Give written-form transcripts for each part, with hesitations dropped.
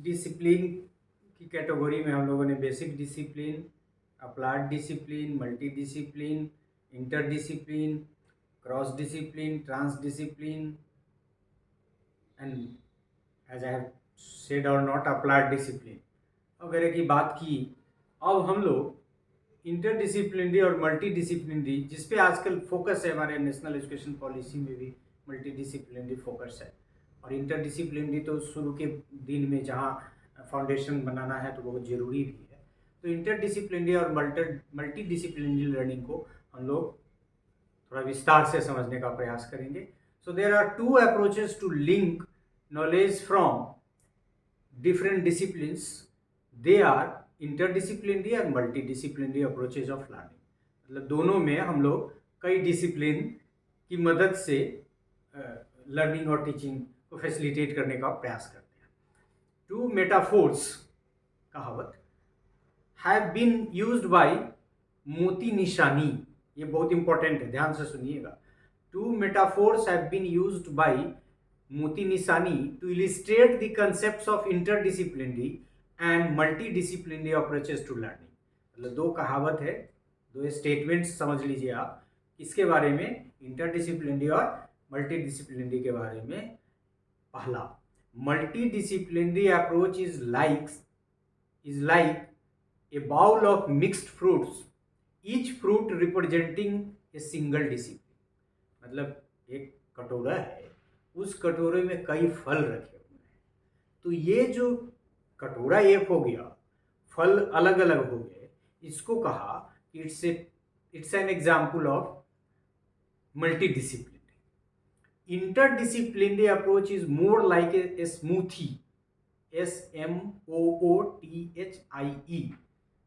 Discipline की category में हम लोगों ने basic discipline, applied discipline, multi discipline, inter discipline, cross discipline, trans discipline and as I have said और not applied discipline वगैरह की बात की। अब हम लोग इंटर डिसिप्लिनरी और मल्टी डिसिप्लिनरी, जिस पे आजकल फोकस है, हमारे नेशनल एजुकेशन पॉलिसी में भी मल्टी डिसिप्लिनरी फोकस है। और इंटर डिसिप्लिनरी तो शुरू के दिन में जहाँ फाउंडेशन बनाना है तो बहुत ज़रूरी भी है। तो इंटर डिसिप्लिनरी और मल्टी डिसिप्लिनरी लर्निंग को हम लोग थोड़ा विस्तार से समझने का प्रयास करेंगे। So there are two approaches to link knowledge from different disciplines. They are interdisciplinary and multidisciplinary approaches of learning. मतलब दोनों में हम लोग कई डिसिप्लिन की मदद से लर्निंग और टीचिंग को फैसिलिटेट करने का प्रयास करते हैं। टू मेटाफोर्स कहावत have been used by Moti Nisani, ये बहुत इंपॉर्टेंट है, ध्यान से सुनिएगा। Two metaphors have been used by Moti Nisani to illustrate the concepts of interdisciplinary and multidisciplinary approaches to learning। मतलब दो कहावत है, दो स्टेटमेंट्स समझ लीजिए आप, किसके बारे में, इंटरडिसिप्लिनरी और मल्टीडिसिप्लिनरी के बारे में। पहला, multidisciplinary approach is like a bowl of mixed fruits, each fruit representing a single discipline. मतलब एक कटोरा है, उस कटोरे में कई फल रखे हुए हैं, तो ये जो कटोरा एक हो गया, फल अलग अलग हो गए, इसको कहा कि it's an example of multi disciplinary. Interdisciplinary approach is more like a smoothie, SMOOTHIE,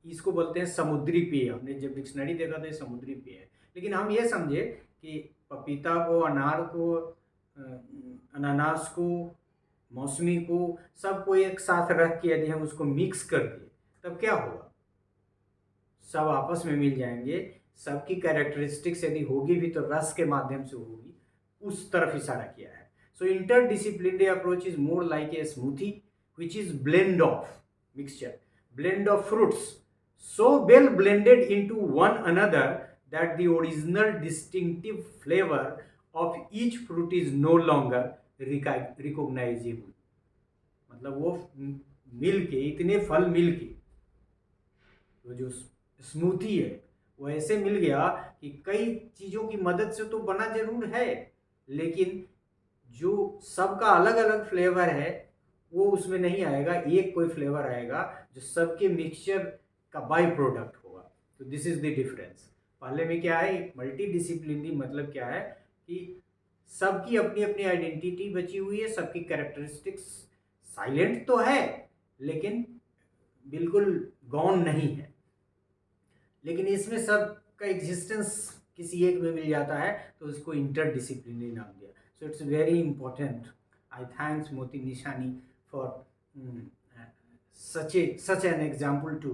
इसको बोलते हैं समुद्री पेय। हमने जब डिक्शनरी देखा था समुद्री पेय है, लेकिन हम ये समझे कि पपीता को, अनार को, अनानास को, मौसमी को, सबको एक साथ रख के यदि हम उसको मिक्स कर दिए तब क्या होगा, सब आपस में मिल जाएंगे। सबकी कैरेक्टरिस्टिक्स यदि होगी भी तो रस के माध्यम से होगी, उस तरफ इशारा किया है। So interdisciplinary approach is more like a smoothie which is blend of mixture, blend of fruits so well blended into one another that the original distinctive flavor of each fruit is no longer recognizable। मतलब वो मिल के, इतने फल मिल के, तो जो smoothie है वो ऐसे मिल गया कि कई चीज़ों की मदद से तो बना जरूर है, लेकिन जो सबका अलग अलग फ्लेवर है वो उसमें नहीं आएगा, एक कोई फ्लेवर आएगा जो सबके मिक्सचर का बाई प्रोडक्ट होगा। तो दिस इज द डिफरेंस। पहले में क्या है, मल्टी डिसिप्लिनरी मतलब क्या है कि सबकी अपनी अपनी आइडेंटिटी बची हुई है, सबकी कैरेक्टरिस्टिक्स साइलेंट तो है लेकिन बिल्कुल गॉन नहीं है, लेकिन इसमें सब का एग्जिस्टेंस किसी एक में मिल जाता है, तो उसको इंटरडिसिप्लिनरी नाम दिया। So it's very important. I thanks मोती निशानी for such an example to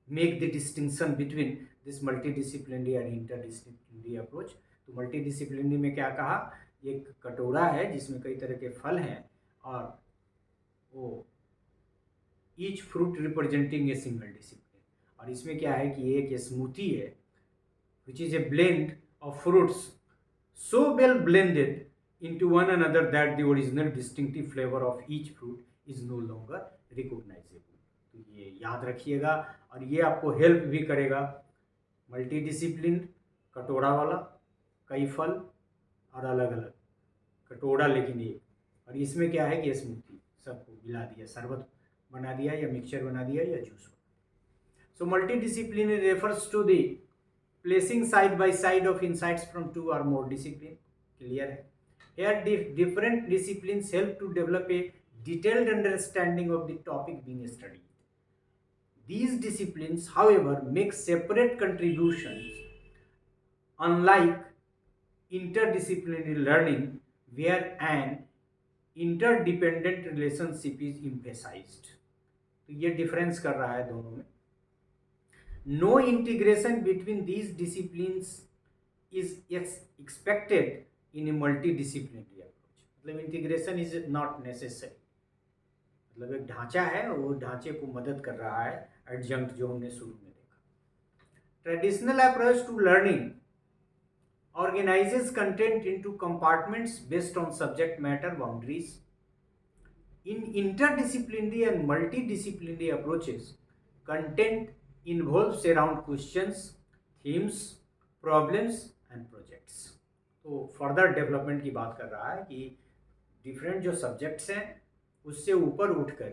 make the distinction between this multidisciplinary and interdisciplinary approach। तो मल्टीडिसिप्लिनरी में क्या कहा, एक कटोरा है जिसमें कई तरह के फल हैं और वो each fruit representing a single discipline. और इसमें क्या है कि एक स्मूथी है which is a blend of fruits so well blended into one another that the original distinctive flavor of each fruit is no longer recognizable। तो ये याद रखिएगा और ये आपको हेल्प भी करेगा। मल्टी डिसिप्लिन कटोरा वाला, कई फल और अलग अलग कटोरा लेकिन एक, और इसमें क्या है कि स्मूथी सबको मिला दिया, शरबत बना दिया या मिक्सचर बना दिया या जूस बना दिया। So multi discipline refers to the placing side by side of insights from two or more discipline। clear है? Here different disciplines help to develop a detailed understanding of the topic being studied। These disciplines however make separate contributions, unlike interdisciplinary learning where an interdependent relationship is emphasized। तो ये difference कर रहा है दोनों में। No integration between these disciplines is expected in a multidisciplinary approach। मतलब integration is not necessary। मतलब एक ढांचा है, वो ढांचे को मदद कर रहा है एडजंक्ट, जो हमने शुरू में देखा। Traditional approach to learning organizes content into compartments based on subject matter boundaries. In interdisciplinary and multidisciplinary approaches, content involves around questions, themes, problems and projects. तो फर्दर डेवलपमेंट की बात कर रहा है कि डिफरेंट जो सब्जेक्ट्स हैं उससे ऊपर उठकर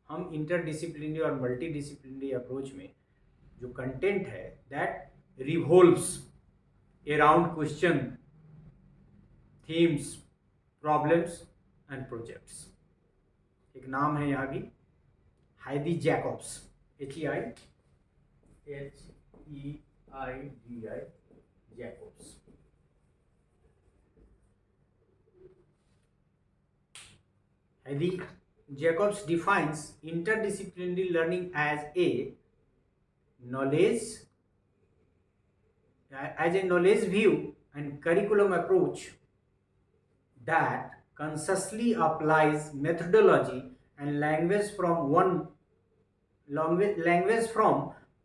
हम इंटरडिसिप्लिनरी और मल्टीडिसिप्लिनरी अप्रोच में जो कंटेंट है that revolves around question, themes, problems and projects. एक नाम है यहाँ भी, Heidi Jacobs, HEIDI Jacobs. Heidi Jacobs defines interdisciplinary learning as a knowledge view and curriculum approach that consciously applies methodology and language from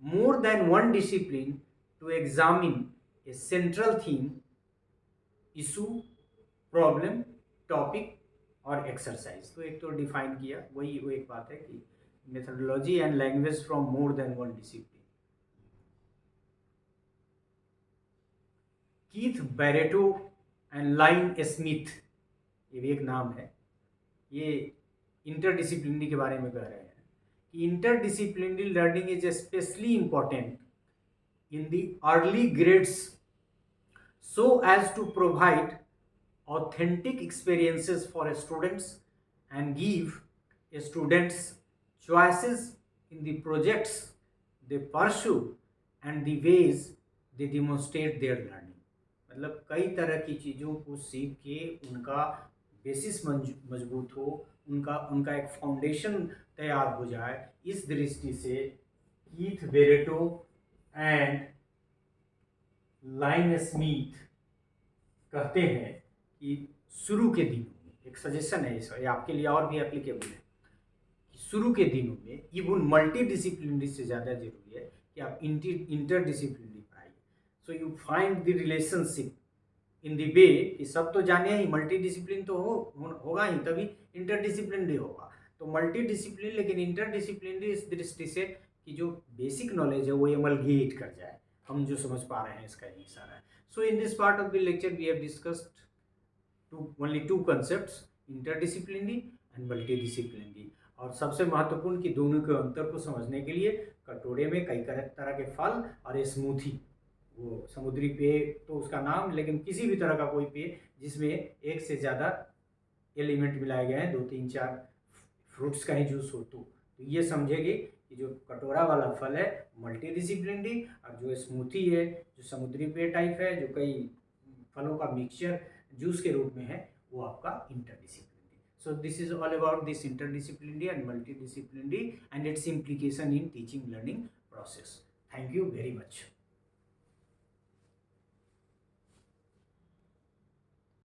more than one discipline to examine a central theme, issue, problem, topic और exercise. तो एक तो define किया, वही वो एक बात है कि methodology and language from more than one discipline. Keith Barreto and line Smith, ये भी एक नाम है, ये इंटरडिसिप्लिनरी के बारे में कह रहे हैं कि interdisciplinary learning is specially important in the early grades so as to provide authentic experiences for students and give students choices in the projects they pursue and the ways they demonstrate their learning। मतलब कई तरह की चीज़ों को सीख के उनका basis मजबूत हो, उनका एक फाउंडेशन तैयार हो जाए। इस दृष्टि से Keith Barreto and line Smith कहते हैं कि शुरू के दिनों में, एक सजेशन है ये आपके लिए और भी एप्लीकेबल है, कि शुरू के दिनों में इवन मल्टी डिसिप्लिनरी से ज़्यादा जरूरी है कि आप इंटरडिसिप्लिनरी पढ़ाइए। So you find the relationship in the way कि सब तो जाने ही मल्टी डिसिप्लिन तो होगा ही, तभी इंटरडिसिप्लिनरी होगा। तो मल्टी डिसिप्लिन लेकिन इंटरडिसिप्लिनरी इस दृष्टि से कि जो बेसिक नॉलेज है वो एमलगेट कर जाए, हम जो समझ पा रहे हैं इसका ही इशारा है। So in this part of the lecture we have discussed only two concepts, interdisciplinary and multidisciplinary। और सबसे महत्वपूर्ण कि दोनों के अंतर को समझने के लिए कटोरे में कई तरह के फल और स्मूथी, वो समुद्री पेय तो उसका नाम, लेकिन किसी भी तरह का कोई पेय जिसमें एक से ज़्यादा एलिमेंट मिलाए गए हैं, 2-3-4 फ्रूट्स का ही जूस हो, तो ये समझेंगे कि जो कटोरा वाला फल है मल्टी डिसिप्लिनरी, और जो स्मूथी है, जो समुद्री पेय टाइप है, जो कई फलों का मिक्सचर जूस के रूप में है, वो आपका interdisciplinary. So this is all about this interdisciplinary and multi disciplinary and it's implication in teaching learning process. Thank you very much.